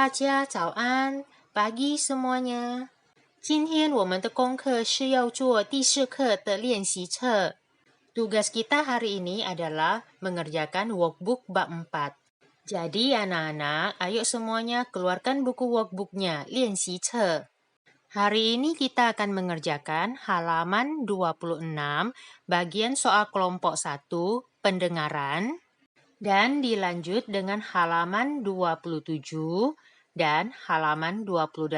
大家早安，pagi semuanya。今天我们的功课是要做第四课的练习册。Tugas kita hari ini adalah mengerjakan workbook bab 4. Jadi anak-anak, ayo semuanya keluarkan buku workbooknya, 练习册. Hari ini kita akan mengerjakan halaman 26, bagian soal kelompok 1, pendengaran. Dan dilanjut dengan halaman 27 dan halaman 28.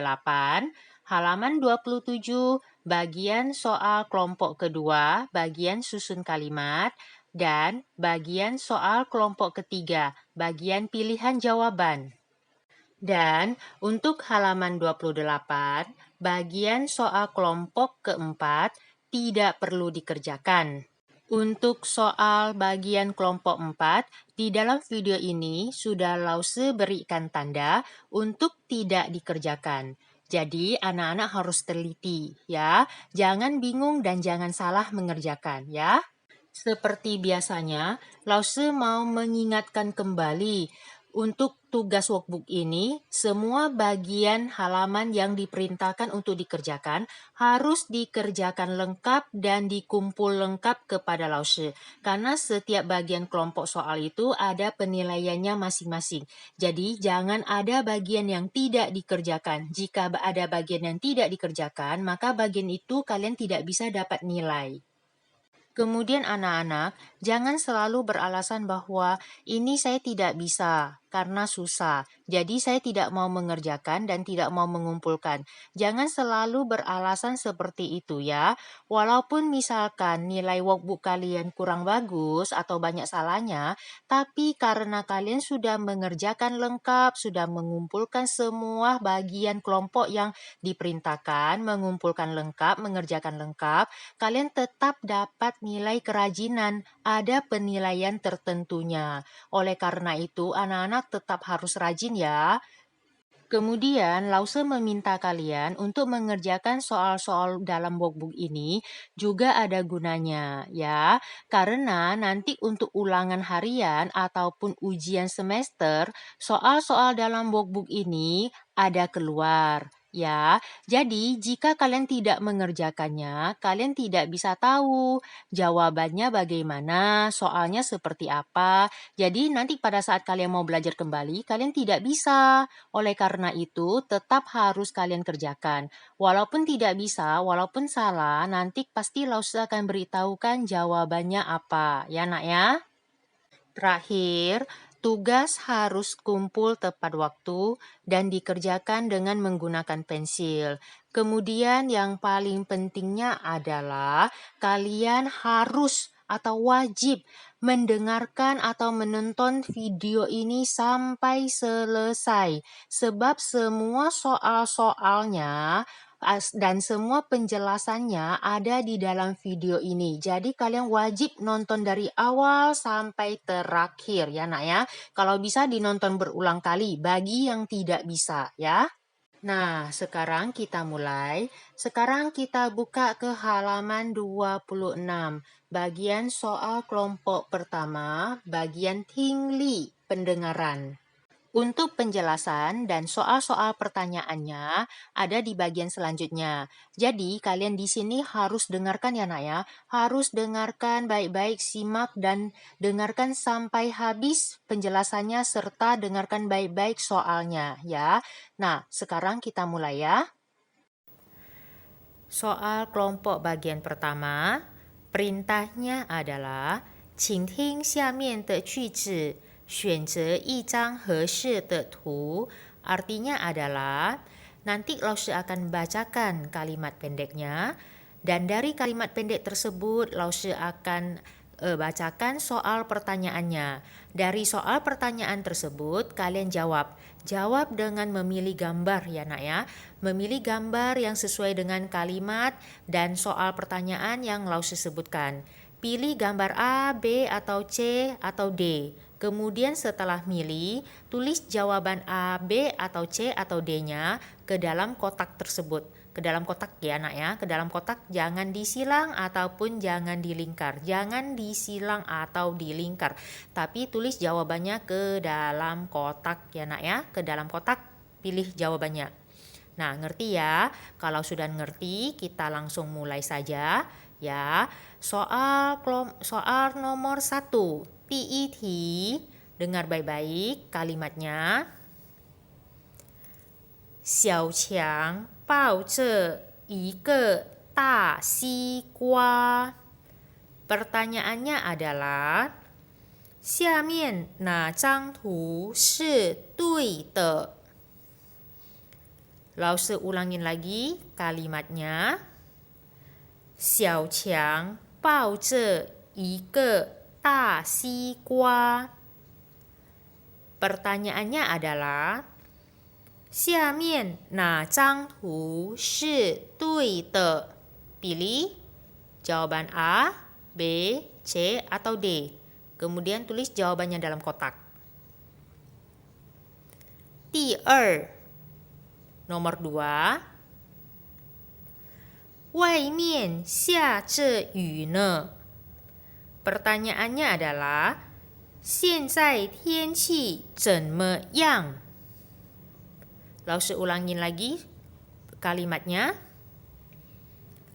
Halaman 27 bagian soal kelompok kedua, bagian susun kalimat, dan bagian soal kelompok ketiga, bagian pilihan jawaban. Dan untuk halaman 28, bagian soal kelompok keempat tidak perlu dikerjakan. Untuk soal bagian kelompok 4, di dalam video ini sudah Lause berikan tanda untuk tidak dikerjakan. Jadi anak-anak harus teliti ya. Jangan bingung dan jangan salah mengerjakan ya. Seperti biasanya, Lause mau mengingatkan kembali untuk tugas workbook ini, semua bagian halaman yang diperintahkan untuk dikerjakan harus dikerjakan lengkap dan dikumpul lengkap kepada Lause. Karena setiap bagian kelompok soal itu ada penilaiannya masing-masing. Jadi jangan ada bagian yang tidak dikerjakan. Jika ada bagian yang tidak dikerjakan, maka bagian itu kalian tidak bisa dapat nilai. Kemudian anak-anak, jangan selalu beralasan bahwa ini saya tidak bisa karena susah. Jadi saya tidak mau mengerjakan dan tidak mau mengumpulkan. Jangan selalu beralasan seperti itu ya. Walaupun misalkan nilai workbook kalian kurang bagus atau banyak salahnya, tapi karena kalian sudah mengerjakan lengkap, sudah mengumpulkan semua bagian kelompok yang diperintahkan, mengumpulkan lengkap, mengerjakan lengkap, kalian tetap dapat nilai kerajinan, ada penilaian tertentunya. Oleh karena itu, anak-anak tetap harus rajin ya. Kemudian, Lause meminta kalian untuk mengerjakan soal-soal dalam workbook ini juga ada gunanya, ya. Karena nanti untuk ulangan harian ataupun ujian semester, soal-soal dalam workbook ini ada keluar. Ya, jadi jika kalian tidak mengerjakannya, kalian tidak bisa tahu jawabannya bagaimana, soalnya seperti apa. Jadi nanti pada saat kalian mau belajar kembali, kalian tidak bisa. Oleh karena itu, tetap harus kalian kerjakan. Walaupun tidak bisa, walaupun salah, nanti pasti Lause akan beritahukan jawabannya apa. Ya nak ya? Terakhir, tugas harus kumpul tepat waktu dan dikerjakan dengan menggunakan pensil. Kemudian yang paling pentingnya adalah kalian harus atau wajib mendengarkan atau menonton video ini sampai selesai. Sebab semua soal-soalnya dan semua penjelasannya ada di dalam video ini. Jadi kalian wajib nonton dari awal sampai terakhir ya nak ya. Kalau bisa dinonton berulang kali bagi yang tidak bisa ya. Nah, sekarang kita mulai. Sekarang kita buka ke halaman 26. Bagian soal kelompok pertama, bagian tingli, pendengaran. Untuk penjelasan dan soal-soal pertanyaannya ada di bagian selanjutnya. Jadi kalian di sini harus dengarkan ya nak ya. Harus dengarkan baik-baik, simak dan dengarkan sampai habis penjelasannya serta dengarkan baik-baik soalnya ya. Nah, sekarang kita mulai ya. Soal kelompok bagian pertama, perintahnya adalah 请听下面的句子，选择一张合适的图. Artinya adalah, nanti Lause akan bacakan kalimat pendeknya, dan dari kalimat pendek tersebut Lause akan bacakan soal pertanyaannya. Dari soal pertanyaan tersebut kalian jawab. Jawab dengan memilih gambar ya nak ya. Memilih gambar yang sesuai dengan kalimat dan soal pertanyaan yang Lause sebutkan. Pilih gambar A, B, atau C, atau D. Kemudian setelah milih, tulis jawaban A, B, atau C, atau D-nya ke dalam kotak tersebut. Ke dalam kotak ya nak ya. Ke dalam kotak jangan disilang ataupun jangan dilingkar. Jangan disilang atau dilingkar. Tapi tulis jawabannya ke dalam kotak ya nak ya. Ke dalam kotak. pilih jawabannya. Nah, ngerti ya? Kalau sudah ngerti, kita langsung mulai saja ya. Soal nomor 1. Ti, dengar baik-baik kalimatnya. Xiao Qiang bao zhe yi ge da xi gua. Pertanyaannya adalah 下面哪张图是对的？ 老师 ulangin lagi kalimatnya. 小强抱着一个大西瓜. Pertanyaannya adalah 下面哪张图是对的? Pilih jawaban A, B, C, atau D. Kemudian tulis jawabannya dalam kotak. 第二 Nomor 2. 外面下着雨呢. Pertanyaannya adalah 现在天气怎么样? 老师 ulangin lagi kalimatnya.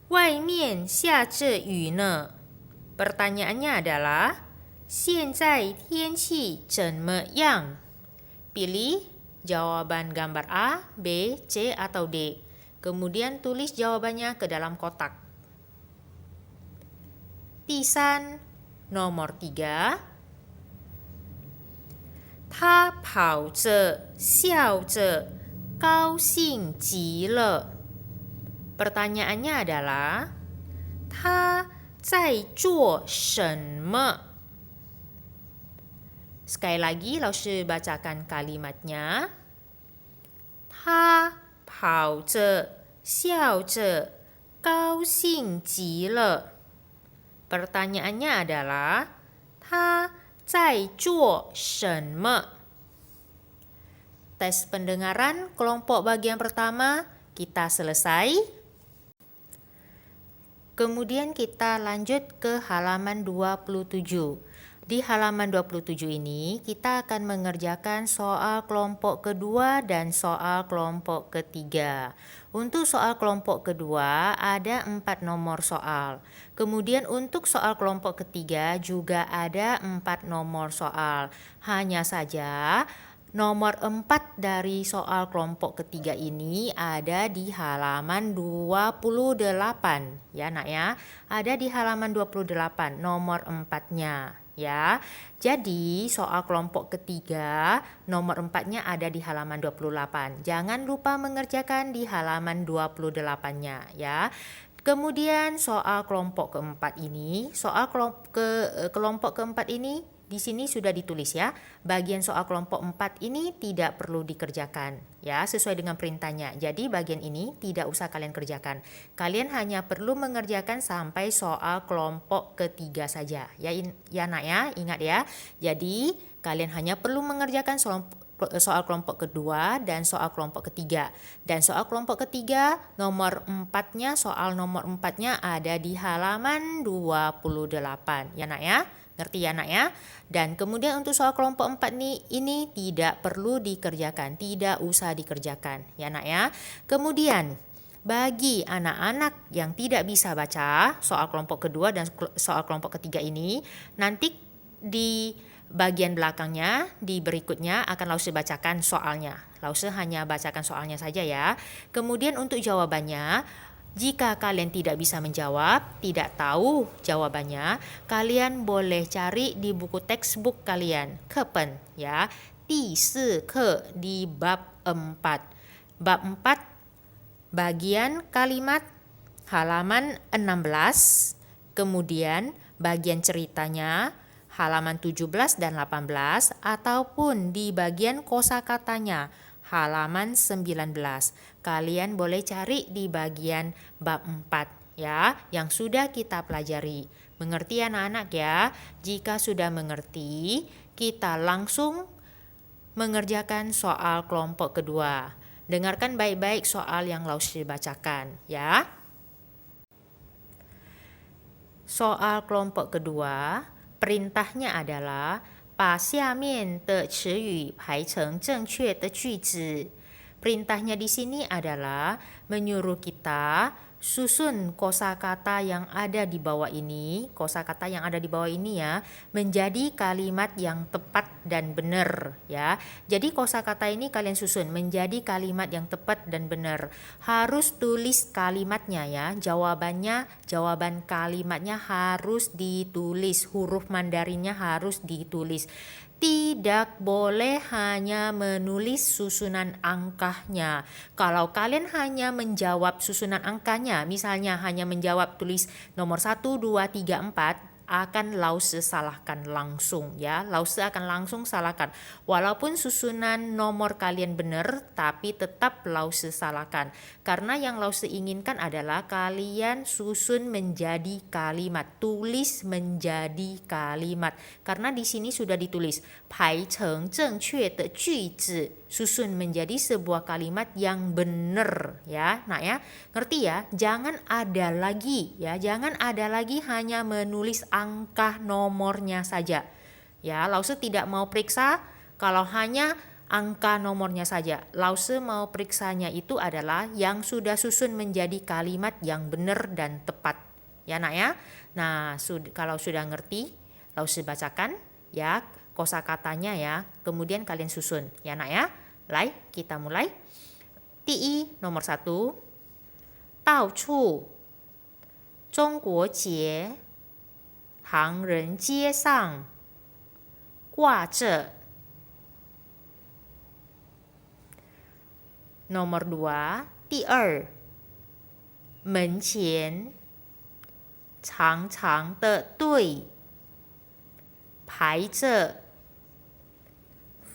外面下着雨呢. Pertanyaannya adalah 现在天气怎么样? Pilih jawaban gambar A, B, C, atau D. Kemudian tulis jawabannya ke dalam kotak. 第三 Nomor 3. 他跑着笑着高兴极了. Pertanyaannya adalah 他在做什么? Sekali lagi,老师 bacakan kalimatnya. 他跑着笑着高兴极了. Pertanyaannya adalah 他在做什么? Tes pendengaran kelompok bagian pertama kita selesai. Kemudian kita lanjut ke halaman 27. Di halaman 27 ini kita akan mengerjakan soal kelompok kedua dan soal kelompok ketiga. Untuk soal kelompok kedua ada 4 nomor soal. Kemudian untuk soal kelompok ketiga juga ada 4 nomor soal. Hanya saja nomor 4 dari soal kelompok ketiga ini ada di halaman 28. Ya nak ya, ada di halaman 28 nomor 4-nya. Ya, jadi soal kelompok ketiga nomor 4-nya ada di halaman 28. Jangan lupa mengerjakan di halaman 28-nya ya. Kemudian soal kelompok keempat ini, kelompok keempat ini di sini sudah ditulis ya. Bagian soal kelompok 4 ini tidak perlu dikerjakan ya, sesuai dengan perintahnya. Jadi bagian ini tidak usah kalian kerjakan. Kalian hanya perlu mengerjakan sampai soal kelompok ketiga saja. Ya nak ya, ingat ya. Jadi kalian hanya perlu mengerjakan soal kelompok kedua dan soal kelompok ketiga. Dan soal kelompok ketiga nomor 4-nya, soal nomor 4-nya ada di halaman 28. Ya nak ya. Ngerti ya nak ya? Dan kemudian untuk soal kelompok 4 ini tidak perlu dikerjakan, tidak usah dikerjakan ya nak ya. Kemudian bagi anak-anak yang tidak bisa baca soal kelompok kedua dan soal kelompok ketiga ini, nanti di bagian belakangnya di berikutnya akan Lause bacakan soalnya. Lause hanya bacakan soalnya saja ya. Kemudian untuk jawabannya, jika kalian tidak bisa menjawab, tidak tahu jawabannya, kalian boleh cari di buku textbook kalian, Kepen ya, 第4课 di bab 4. Bab 4 bagian kalimat halaman 16, kemudian bagian ceritanya halaman 17 dan 18, ataupun di bagian kosakatanya halaman 19. Kalian boleh cari di bagian bab 4 ya, yang sudah kita pelajari. Mengerti anak-anak ya? Jika sudah mengerti, kita langsung mengerjakan soal kelompok kedua. Dengarkan baik-baik soal yang Lause bacakan ya. Soal kelompok kedua, perintahnya adalah 把下面的词语排成正确的句子. Perintahnya di sini adalah menyuruh kita susun kosakata yang ada di bawah ini, kosakata yang ada di bawah ini ya, menjadi kalimat yang tepat dan benar ya. Jadi kosakata ini kalian susun menjadi kalimat yang tepat dan benar. Harus tulis kalimatnya ya. Jawaban kalimatnya harus ditulis, huruf Mandarinnya harus ditulis. Tidak boleh hanya menulis susunan angkanya. Kalau kalian hanya menjawab susunan angkanya, misalnya hanya menjawab tulis nomor 1, 2, 3, 4, akan Lause salahkan langsung ya. Lause akan langsung salahkan. Walaupun susunan nomor kalian benar, tapi tetap Lause salahkan. Karena yang Lause inginkan adalah kalian susun menjadi kalimat, tulis menjadi kalimat. Karena di sini sudah ditulis 排成正确的句子, susun menjadi sebuah kalimat yang benar ya. Nah ya, ngerti ya? Jangan ada lagi ya, jangan ada lagi hanya menulis angka nomornya saja. Ya, Lause tidak mau periksa kalau hanya angka nomornya saja. Lause mau periksanya itu adalah yang sudah susun menjadi kalimat yang benar dan tepat. Ya nak ya. Nah, kalau sudah ngerti, Lause bacakan ya kosakatanya ya. Kemudian kalian susun. Ya nak ya. Lai, kita mulai. Ti nomor 1. Dao cu. 中国节 行人街上挂着 Nomor 2, 第二 门前长长的队排着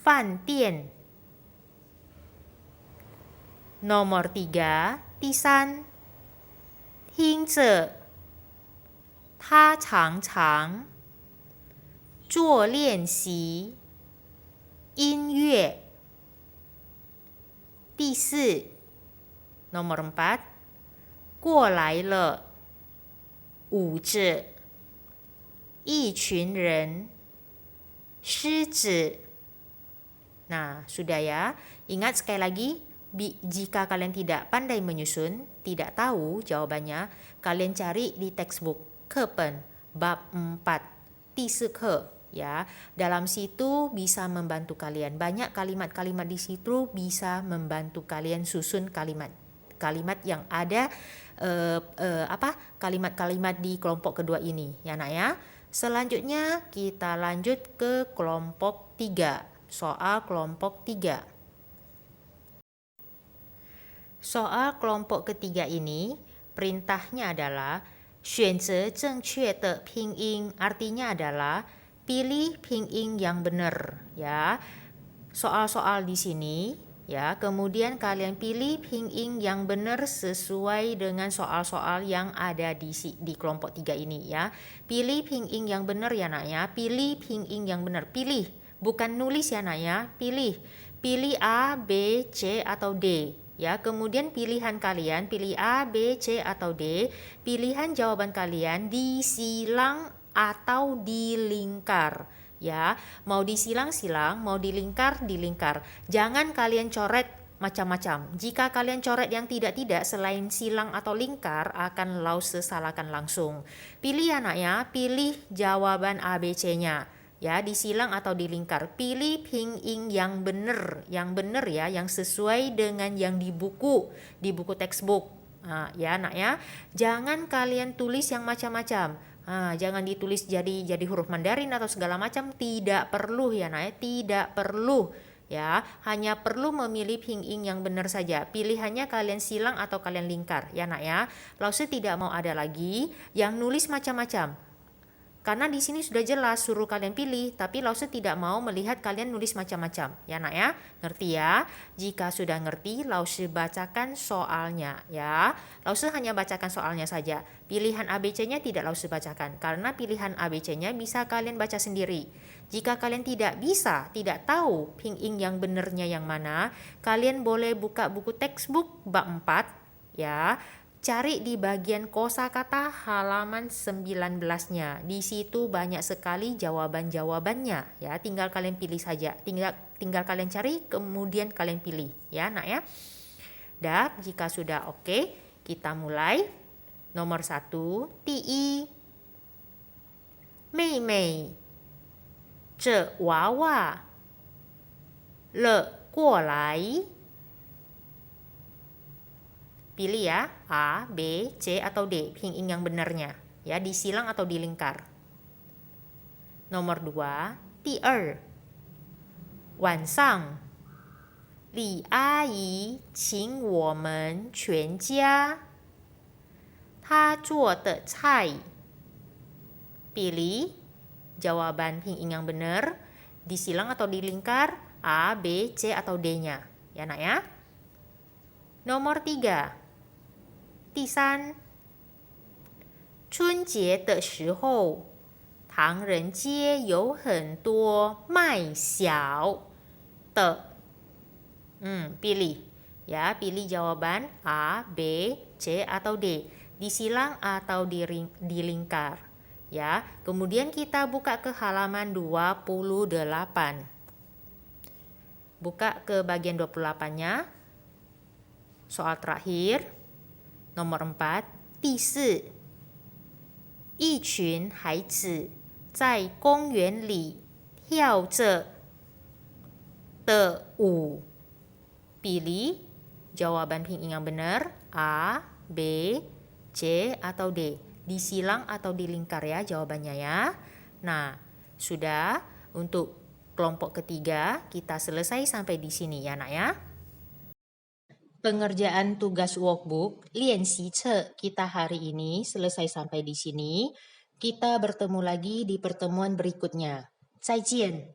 饭店 Nomor 3, 第3听着他常常做练习音乐 第4 Nomor 4过来了舞着一群人狮子 Nah, sudah ya. Ingat sekali lagi, jika kalian tidak pandai menyusun, tidak tahu jawabannya, kalian cari di textbook Kepen bab 4 第4课 ya. Dalam situ bisa membantu kalian. Banyak kalimat-kalimat di situ bisa membantu kalian susun kalimat yang ada kalimat-kalimat di kelompok kedua ini ya nak ya. Selanjutnya kita lanjut ke kelompok 3. Soal kelompok 3. Soal kelompok ketiga ini perintahnya adalah 选择正确的拼音, artinya adalah pilih pinyin yang benar ya. Soal-soal di sini ya, kemudian kalian pilih pinyin yang benar sesuai dengan soal-soal yang ada di kelompok 3 ini ya. Pilih pinyin yang benar ya nak ya, pilih pinyin yang benar, pilih, bukan nulis ya nak ya, pilih A, B, C atau D. Ya, kemudian pilihan kalian, pilih A, B, C atau D. Pilihan jawaban kalian disilang atau dilingkar. Ya, mau disilang-silang, mau dilingkar. Jangan kalian coret macam-macam. Jika kalian coret yang tidak-tidak selain silang atau lingkar, akan Lause salahkan langsung. Pilih ya nak ya, pilih jawaban A, B, C-nya. Ya, disilang atau dilingkar. Pilih pinyin yang benar ya, yang sesuai dengan yang di buku textbook. Ya nak ya, jangan kalian tulis yang macam-macam. Jangan ditulis jadi huruf Mandarin atau segala macam, tidak perlu ya nak ya, tidak perlu ya, hanya perlu memilih pinyin yang benar saja. Pilihannya kalian silang atau kalian lingkar ya nak ya. Lause tidak mau ada lagi yang nulis macam-macam. Karena di sini sudah jelas suruh kalian pilih, tapi Lause tidak mau melihat kalian nulis macam-macam. Ya nak ya, ngerti ya? Jika sudah ngerti, Lause bacakan soalnya ya. Lause hanya bacakan soalnya saja. Pilihan ABC-nya tidak Lause bacakan, karena pilihan ABC-nya bisa kalian baca sendiri. Jika kalian tidak tahu pinyin yang benarnya yang mana, kalian boleh buka buku textbook bab 4 ya. cari di bagian kosakata halaman 19-nya. Di situ banyak sekali jawaban-jawabannya ya. Tinggal kalian pilih saja. Tinggal kalian cari kemudian kalian pilih ya, Nak ya. Dah, jika sudah oke, kita mulai. Nomor 1, 第一妹妹这娃娃了过来 pilih ya A, B, C atau D pinyin yang benarnya ya, disilang atau dilingkar. Nomor 2, 第二晚上李阿姨请我们全家她做的菜 pilih jawaban pinyin yang benar, disilang atau dilingkar A, B, C atau D-nya ya, Nak ya. Nomor 3, 第三春节的时候唐人街有很多卖小的pilih ya, pilih jawaban A, B, C atau D, disilang atau dilingkar ya. Kemudian kita buka ke halaman 28. Buka ke bagian 28-nya. Soal terakhir, nomor 4, 第四一群孩子在公园里跳着的舞 pilih jawaban pinyin yang benar A, B, C atau D, disilang atau dilingkar ya jawabannya ya. Nah, sudah untuk kelompok ketiga kita selesai sampai di sini ya, Nak ya. Pengerjaan tugas workbook 练习册 kita hari ini selesai sampai di sini. Kita bertemu lagi di pertemuan berikutnya. 再见。